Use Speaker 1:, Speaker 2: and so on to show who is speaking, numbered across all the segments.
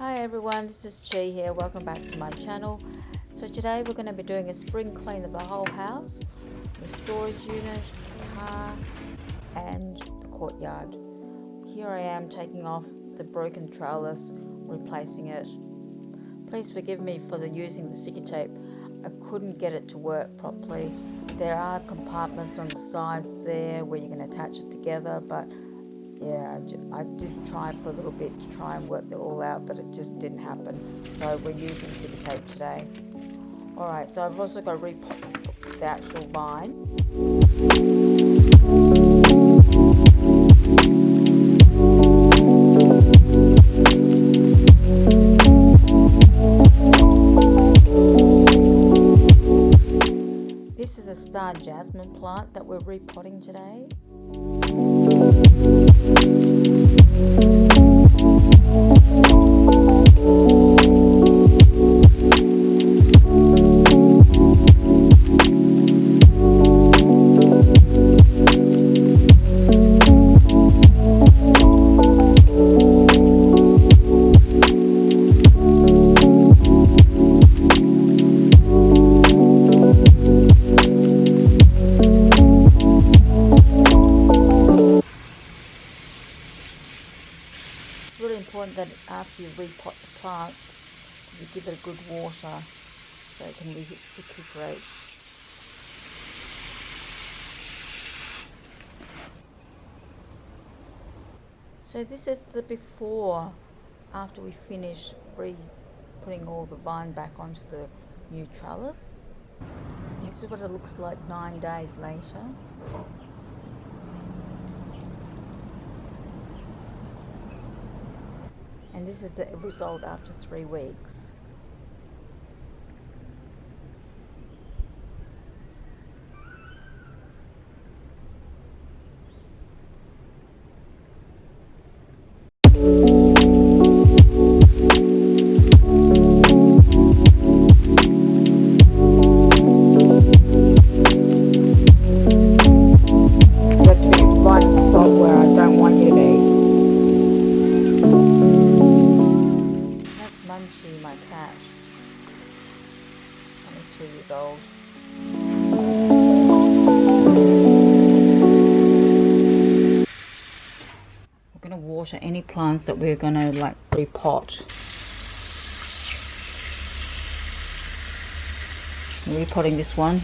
Speaker 1: Hi everyone, this is Chi here. Welcome back to my channel. So today we're going to be doing a spring clean of the whole house, the storage unit, the car and the courtyard. Here I am taking off the broken trellis, replacing it. Please forgive me for using the sticky tape. I couldn't get it to work properly. There are compartments on the sides there where you can attach it together, but yeah, I did try for a little bit to try and work it all out, but it just didn't happen. So we're using sticky tape today. Alright, so I've also got to repot the actual vine. This is a star jasmine plant that we're repotting today. It's really important that after you repot the plants, you give it a good water so it can recuperate. So this is the before, after we finish putting all the vine back onto the new trellis. This is what it looks like 9 days later. And this is the result after 3 weeks. My cat, only 2 years old. We're going to water any plants that we're going to repot. I'm repotting this one.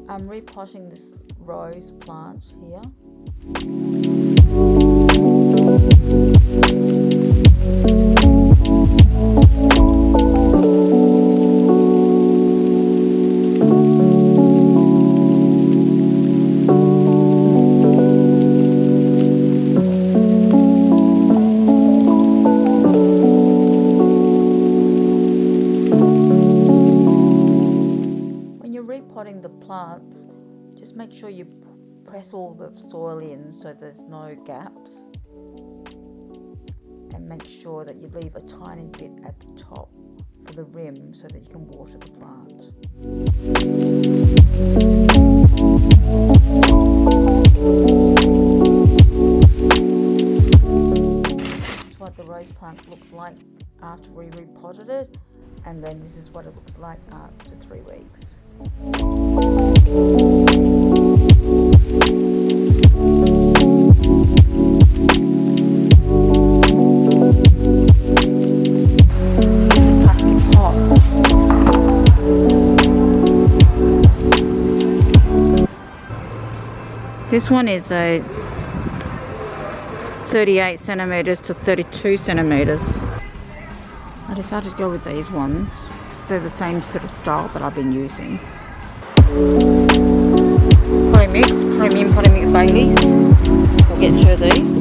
Speaker 1: I'm repotting this rose plant here. Repotting the plants, just make sure you press all the soil in so there's no gaps, and make sure that you leave a tiny bit at the top for the rim so that you can water the plant. after we repotted it, and then this is what it looks like after 3 weeks. Plastic pots. This one is a 38 centimeters to 32 centimeters. I decided to go with these ones. They're the same sort of style that I've been using. Potting mix, premium potting mix Baileys. We'll get 2 of these.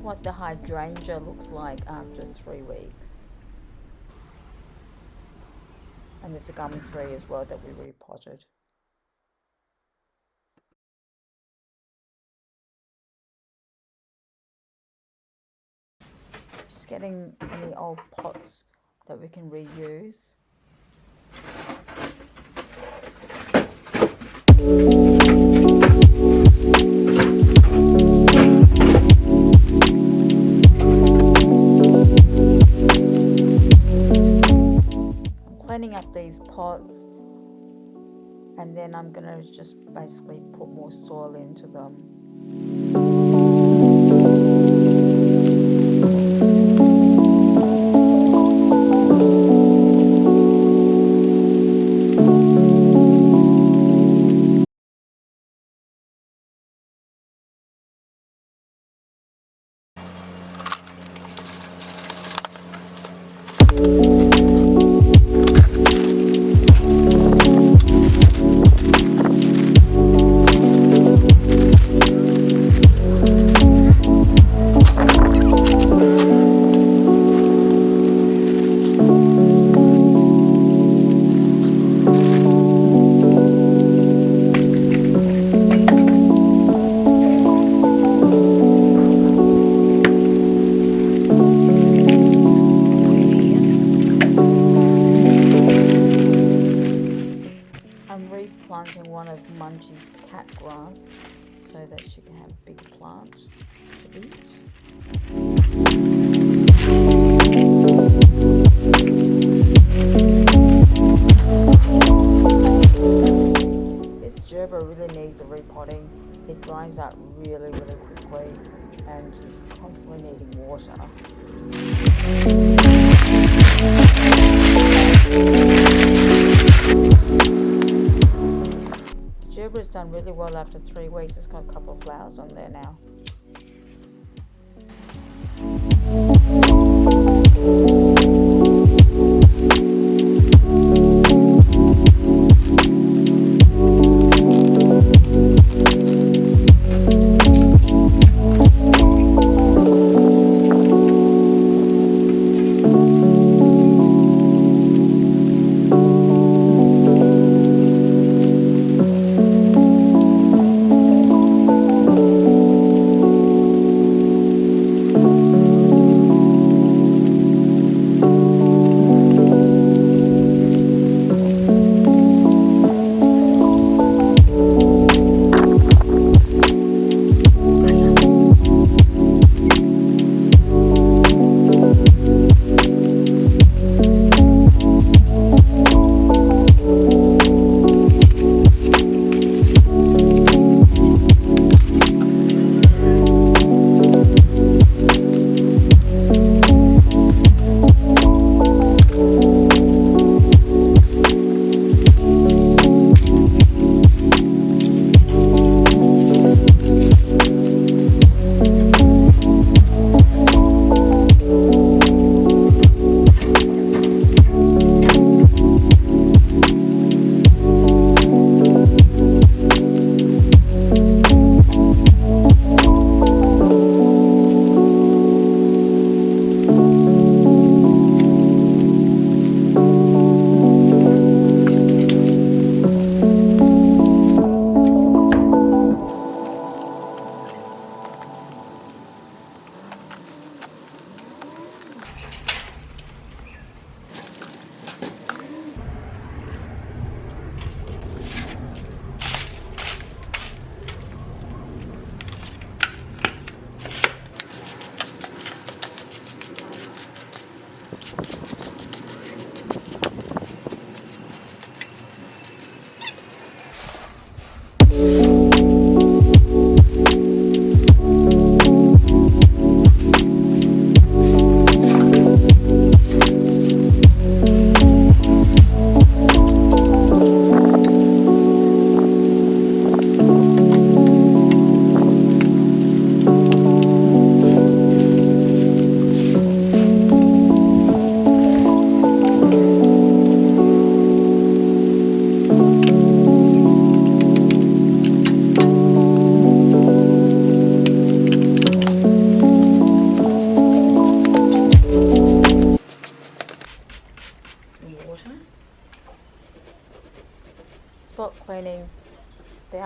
Speaker 1: What the hydrangea looks like after 3 weeks. And there's a gum tree as well that we repotted. Just getting any old pots that we can reuse. Cleaning up these pots, and then I'm going to just basically put more soil into them. Replanting one of Munchie's cat grass so that she can have a big plant to eat. This gerber really needs a repotting. It dries out really quickly and is constantly needing water. Gerber's done really well after 3 weeks. It's got a couple of flowers on there now.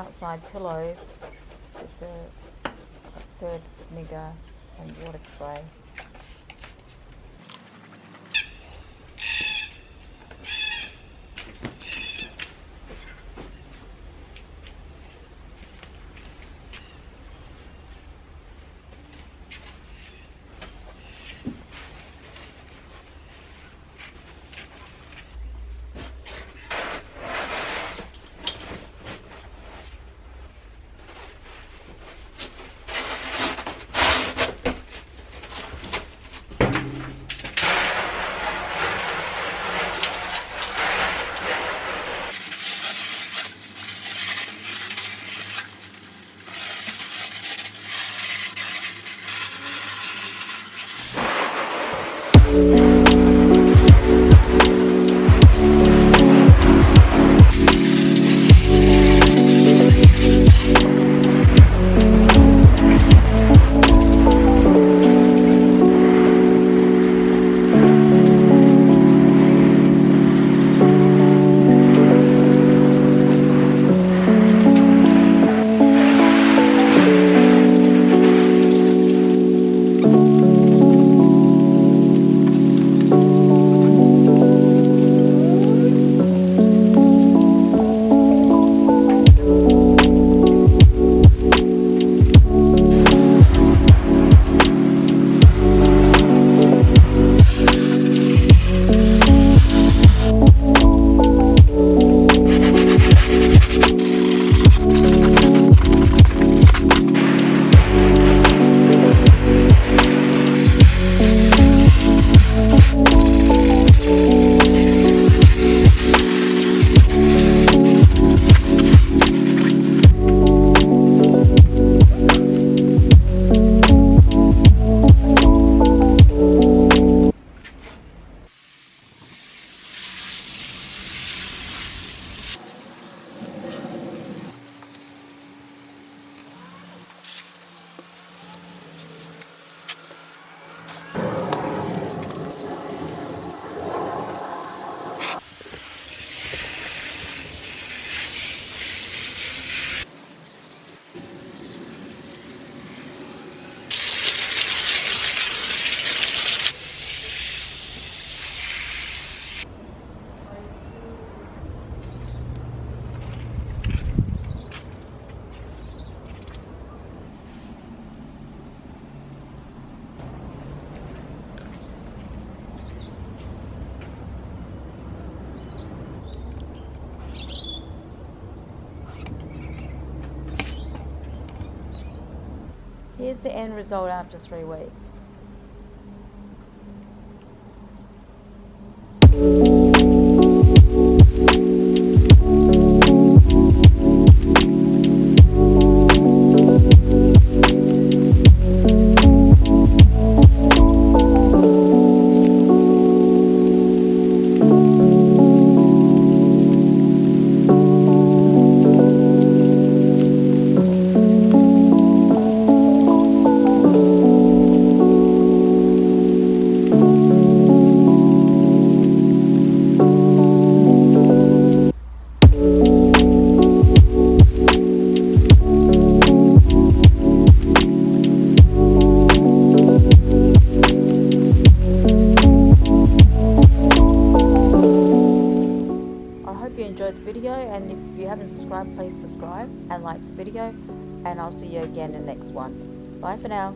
Speaker 1: outside pillows with the third vinegar and water spray. Here's the end result after 3 weeks. Hope you enjoyed the video, and if you haven't subscribed, please subscribe and like the video, and I'll see you again in the next one. Bye for now.